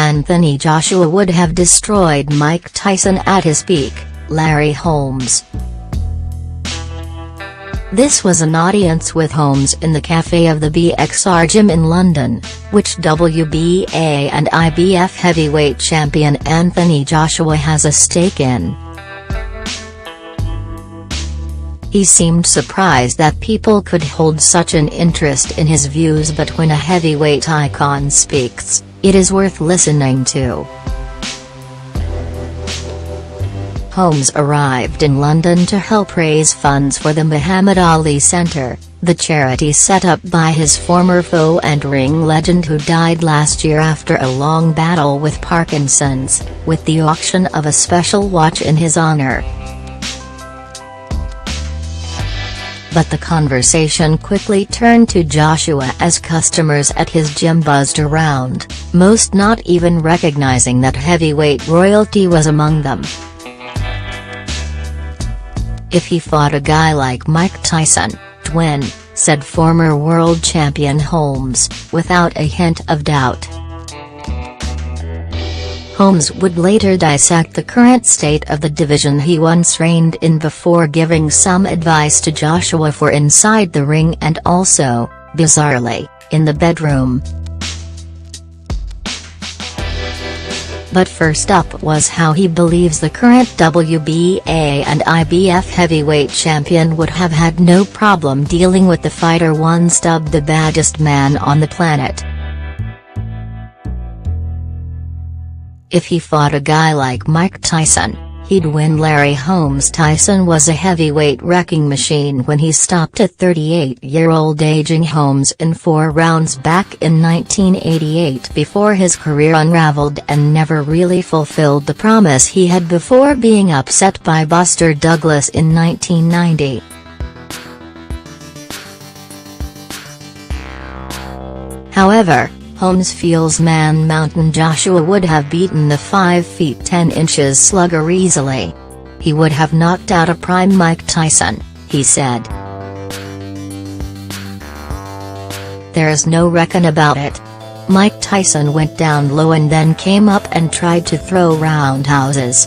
Anthony Joshua would have destroyed Mike Tyson at his peak, Larry Holmes. This was an audience with Holmes in the cafe of the BXR gym in London, which WBA and IBF heavyweight champion Anthony Joshua has a stake in. He seemed surprised that people could hold such an interest in his views, but when a heavyweight icon speaks, it is worth listening to. Holmes arrived in London to help raise funds for the Muhammad Ali Centre, the charity set up by his former foe and ring legend who died last year after a long battle with Parkinson's, with the auction of a special watch in his honour. But the conversation quickly turned to Joshua as customers at his gym buzzed around, most not even recognizing that heavyweight royalty was among them. "If he fought a guy like Mike Tyson, twin," said former world champion Holmes, without a hint of doubt. Holmes would later dissect the current state of the division he once reigned in before giving some advice to Joshua for inside the ring and also, bizarrely, in the bedroom. But first up was how he believes the current WBA and IBF heavyweight champion would have had no problem dealing with the fighter once dubbed the baddest man on the planet. "If he fought a guy like Mike Tyson, he'd win." Larry Holmes. Tyson was a heavyweight wrecking machine when he stopped a 38-year-old aging Holmes in 4 rounds back in 1988 before his career unraveled and never really fulfilled the promise he had before being upset by Buster Douglas in 1990. However, Holmes feels Man Mountain Joshua would have beaten the 5 feet 10 inches slugger easily. He would have knocked out a prime Mike Tyson, he said. "There's no reckon about it. Mike Tyson went down low and then came up and tried to throw roundhouses.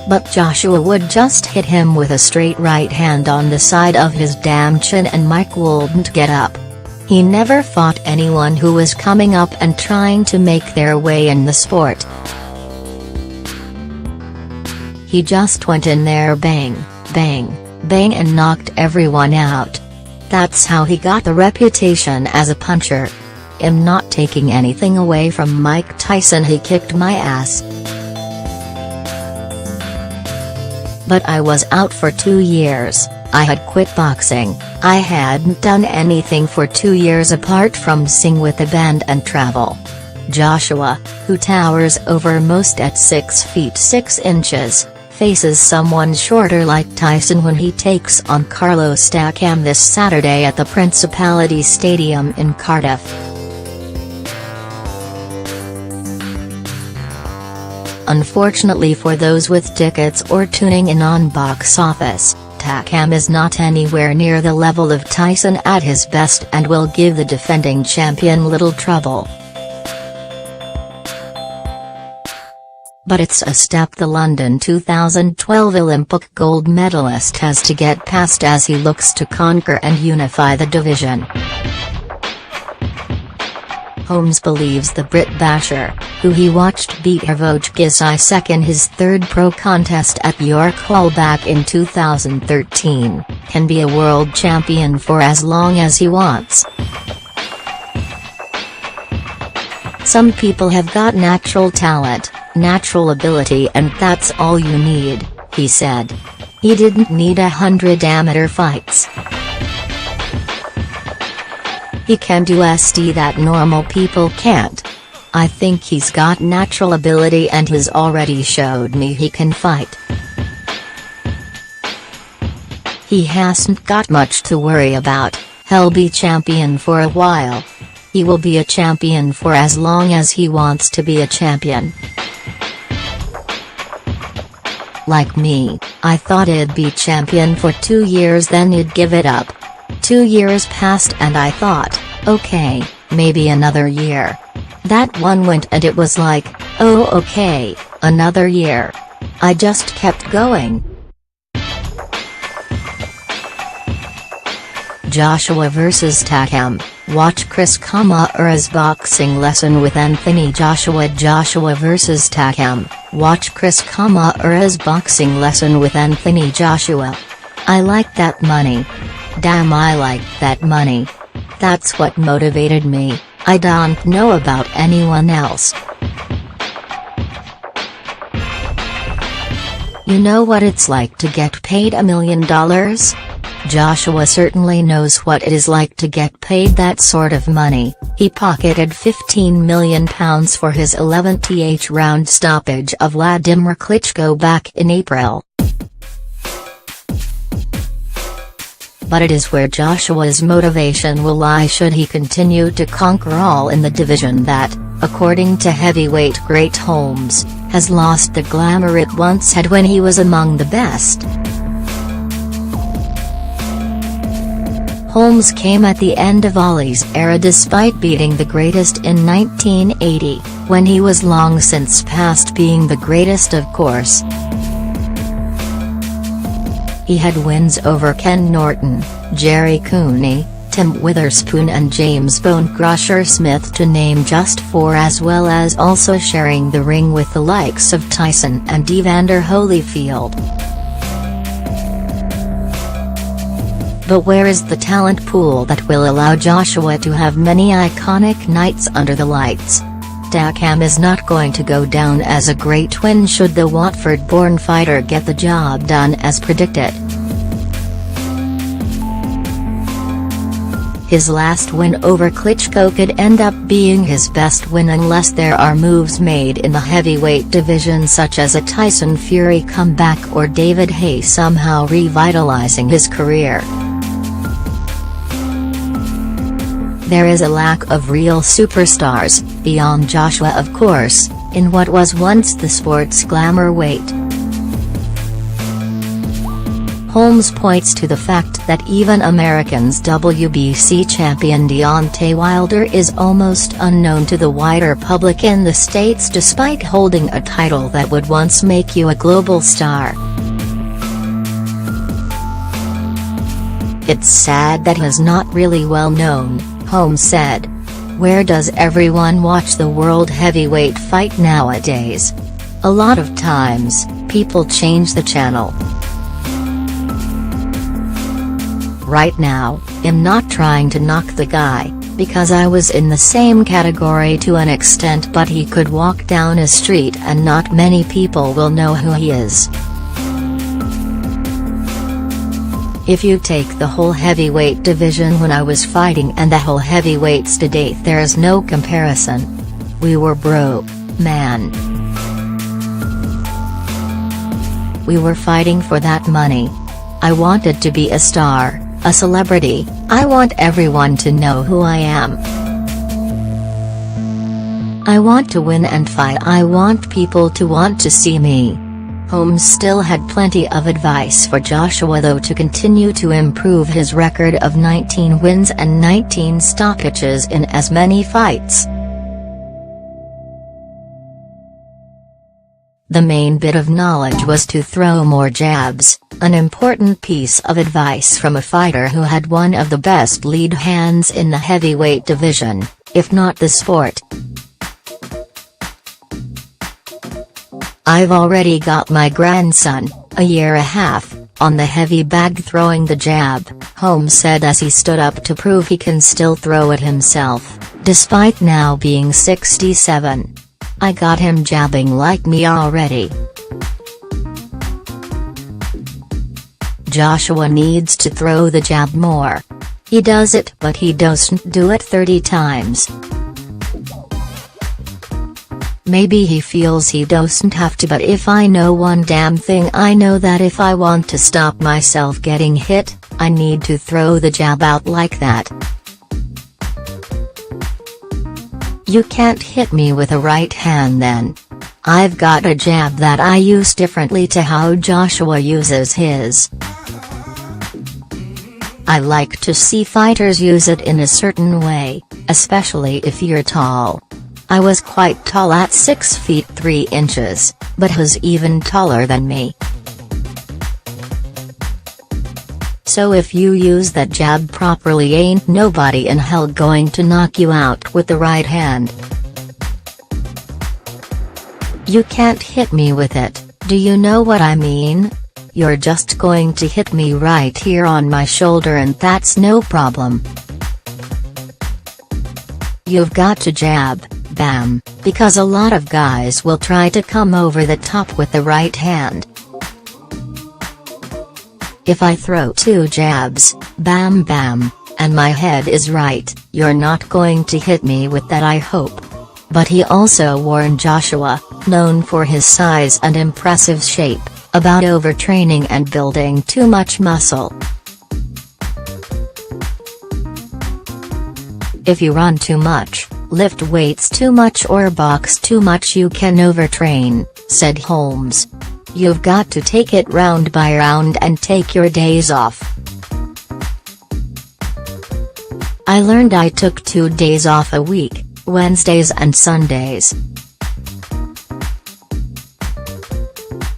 But Joshua would just hit him with a straight right hand on the side of his damn chin and Mike wouldn't get up. He never fought anyone who was coming up and trying to make their way in the sport. He just went in there bang, bang, bang and knocked everyone out. That's how he got the reputation as a puncher. I'm not taking anything away from Mike Tyson, he kicked my ass. But I was out for 2 years. I had quit boxing, I hadn't done anything for 2 years apart from sing with a band and travel." Joshua, who towers over most at 6 feet 6 inches, faces someone shorter like Tyson when he takes on Carlos Takam this Saturday at the Principality Stadium in Cardiff. Unfortunately for those with tickets or tuning in on Box Office, Takam is not anywhere near the level of Tyson at his best and will give the defending champion little trouble. But it's a step the London 2012 Olympic gold medalist has to get past as he looks to conquer and unify the division. Holmes believes the Brit Basher, who he watched beat Hervoge Gisicek in his 3rd pro contest at York Hall back in 2013, can be a world champion for as long as he wants. "Some people have got natural talent, natural ability, and that's all you need," he said. He didn't need 100 amateur fights. He can do stuff that normal people can't. I think he's got natural ability and he's already showed me he can fight. He hasn't got much to worry about, he'll be champion for a while. He will be a champion for as long as he wants to be a champion. Like me, I thought he'd be champion for 2 years then he'd give it up. 2 years passed and I thought, okay, maybe another year. That one went and it was like, oh okay, another year. I just kept going. Joshua vs Takam. Watch Chris Kamara's boxing lesson with Anthony Joshua. Joshua vs Takam. Watch Chris Kamara's boxing lesson with Anthony Joshua. I like that money. Damn, I like that money. That's what motivated me. I don't know about anyone else. You know what it's like to get paid $1 million? Joshua certainly knows what it is like to get paid that sort of money. He pocketed £15 million for his 11th round stoppage of Wladimir Klitschko back in April. But it is where Joshua's motivation will lie should he continue to conquer all in the division that, according to heavyweight great Holmes, has lost the glamour it once had when he was among the best. Holmes came at the end of Ali's era despite beating the greatest in 1980, when he was long since past being the greatest, of course. He had wins over Ken Norton, Jerry Cooney, Tim Witherspoon and James Bone Crusher Smith, to name just four, as well as also sharing the ring with the likes of Tyson and Evander Holyfield. But where is the talent pool that will allow Joshua to have many iconic nights under the lights? Takam is not going to go down as a great win should the Watford-born fighter get the job done as predicted. His last win over Klitschko could end up being his best win unless there are moves made in the heavyweight division, such as a Tyson Fury comeback or David Haye somehow revitalizing his career. There is a lack of real superstars, beyond Joshua of course, in what was once the sport's glamour weight. Holmes points to the fact that even Americans' WBC champion Deontay Wilder is almost unknown to the wider public in the States despite holding a title that would once make you a global star. It's sad that he's not really well known, Holmes said. Where does everyone watch the world heavyweight fight nowadays? A lot of times, people change the channel. Right now, I'm not trying to knock the guy, because I was in the same category to an extent, but he could walk down a street and not many people will know who he is. If you take the whole heavyweight division when I was fighting and the whole heavyweights to date, there is no comparison. We were broke, man. We were fighting for that money. I wanted to be a star, a celebrity. I want everyone to know who I am. I want to win and fight. I want people to want to see me. Holmes still had plenty of advice for Joshua though to continue to improve his record of 19 wins and 19 stoppages in as many fights. The main bit of knowledge was to throw more jabs, an important piece of advice from a fighter who had one of the best lead hands in the heavyweight division, if not the sport. I've already got my grandson, a year and a half, on the heavy bag throwing the jab, Holmes said as he stood up to prove he can still throw it himself, despite now being 67. I got him jabbing like me already. Joshua needs to throw the jab more. He does it, but he doesn't do it 30 times. Maybe he feels he doesn't have to, but if I know one damn thing, I know that if I want to stop myself getting hit, I need to throw the jab out like that. You can't hit me with a right hand then. I've got a jab that I use differently to how Joshua uses his. I like to see fighters use it in a certain way, especially if you're tall. I was quite tall at 6 feet 3 inches, but he's even taller than me. So if you use that jab properly, ain't nobody in hell going to knock you out with the right hand. You can't hit me with it, do you know what I mean? You're just going to hit me right here on my shoulder and that's no problem. You've got to jab, bam, because a lot of guys will try to come over the top with the right hand. If I throw 2 jabs, bam bam, and my head is right, you're not going to hit me with that, I hope. But he also warned Joshua, known for his size and impressive shape, about overtraining and building too much muscle. If you run too much, lift weights too much or box too much, you can overtrain, said Holmes. You've got to take it round by round and take your days off. I learned I took 2 days off a week, Wednesdays and Sundays.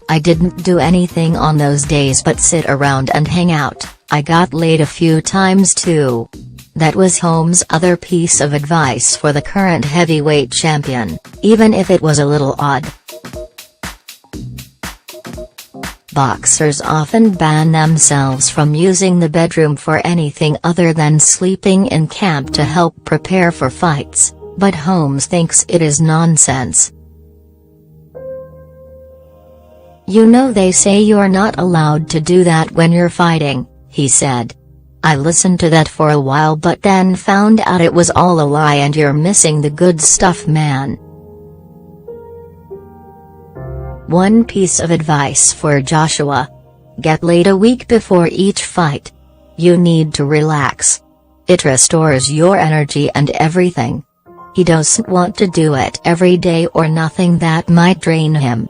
I didn't do anything on those days but sit around and hang out. I got laid a few times too. That was Holmes' other piece of advice for the current heavyweight champion, even if it was a little odd. Boxers often ban themselves from using the bedroom for anything other than sleeping in camp to help prepare for fights, but Holmes thinks it is nonsense. You know, they say you're not allowed to do that when you're fighting, he said. I listened to that for a while but then found out it was all a lie and you're missing the good stuff, man. One piece of advice for Joshua: get laid a week before each fight. You need to relax. It restores your energy and everything. He doesn't want to do it every day or nothing that might drain him.